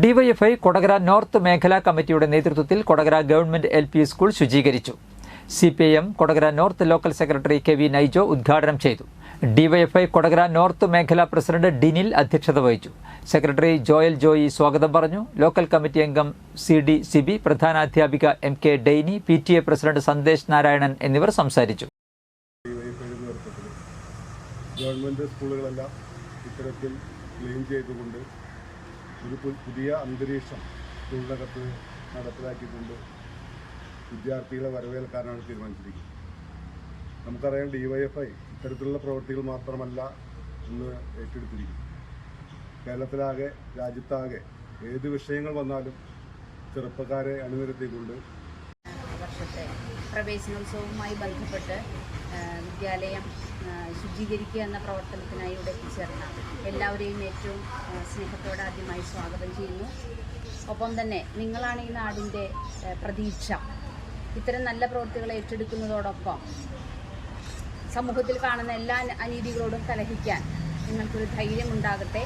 DYFI Kodakara north മേഖലാ കമ്മിറ്റിയുടെ നേതൃത്വത്തിൽ കൊടകര ഗവൺമെന്റ് LP സ്കൂൾ ശുചീകരിച്ചു. CPIM Kodakara north local secretary KV Naijo ഉദ്ഘാടനം ചെയ്തു. ഡിവൈഎഫ്ഐ കൊടകര നോർത്ത് മേഖലാ പ്രസിഡന്റ് ഡിനിൽ അധ്യക്ഷത വഹിച്ചു. സെക്രട്ടറി ജോയൽ ജോയി സ്വാഗതം പറഞ്ഞു. ലോക്കൽ കമ്മിറ്റി അംഗം CD സിബി, പ്രധാനാധ്യാപിക MK Dainy, PTA president Sandesh Narayanan എന്നിവർ സംസാരിച്ചു. ഗവൺമെന്റ് സ്കൂളുകളെല്ലാം ഇത്തരത്തിൽ ക്ലീൻ ചെയ്തുകൊണ്ട് ഒരു പുതിയ അന്തരീക്ഷം സ്കൂളിനകത്ത് നടപ്പിലാക്കിക്കൊണ്ട് വിദ്യാർത്ഥികളെ വരവേൽക്കാനാണ് തീരുമാനിച്ചിരിക്കുന്നത്. നമുക്കറിയാം, ഡിവൈഎഫ്ഐ ഇത്തരത്തിലുള്ള പ്രവൃത്തികൾ മാത്രമല്ല ഇന്ന് ഏറ്റെടുത്തിരിക്കുന്നത്. കേരളത്തിലാകെ, രാജ്യത്താകെ ഏത് വിഷയങ്ങൾ വന്നാലും ചെറുപ്പക്കാരെ അണിനിരത്തിക്കൊണ്ട് വർഷത്തെ പ്രവേശനോത്സവവുമായി ബന്ധപ്പെട്ട് വിദ്യാലയം ശുചീകരിക്കുക എന്ന പ്രവർത്തനത്തിനായി ഇവിടെ എത്തിച്ചേർന്ന എല്ലാവരെയും ഏറ്റവും സ്നേഹത്തോടെ ആദ്യമായി സ്വാഗതം ചെയ്യുന്നു. ഒപ്പം തന്നെ നിങ്ങളാണ് ഈ നാടിൻ്റെ പ്രതീക്ഷ. ഇത്തരം നല്ല പ്രവൃത്തികൾ ഏറ്റെടുക്കുന്നതോടൊപ്പം സമൂഹത്തിൽ കാണുന്ന എല്ലാ അനീതികളോടും കലഹിക്കാൻ നിങ്ങൾക്കൊരു ധൈര്യമുണ്ടാകട്ടെ.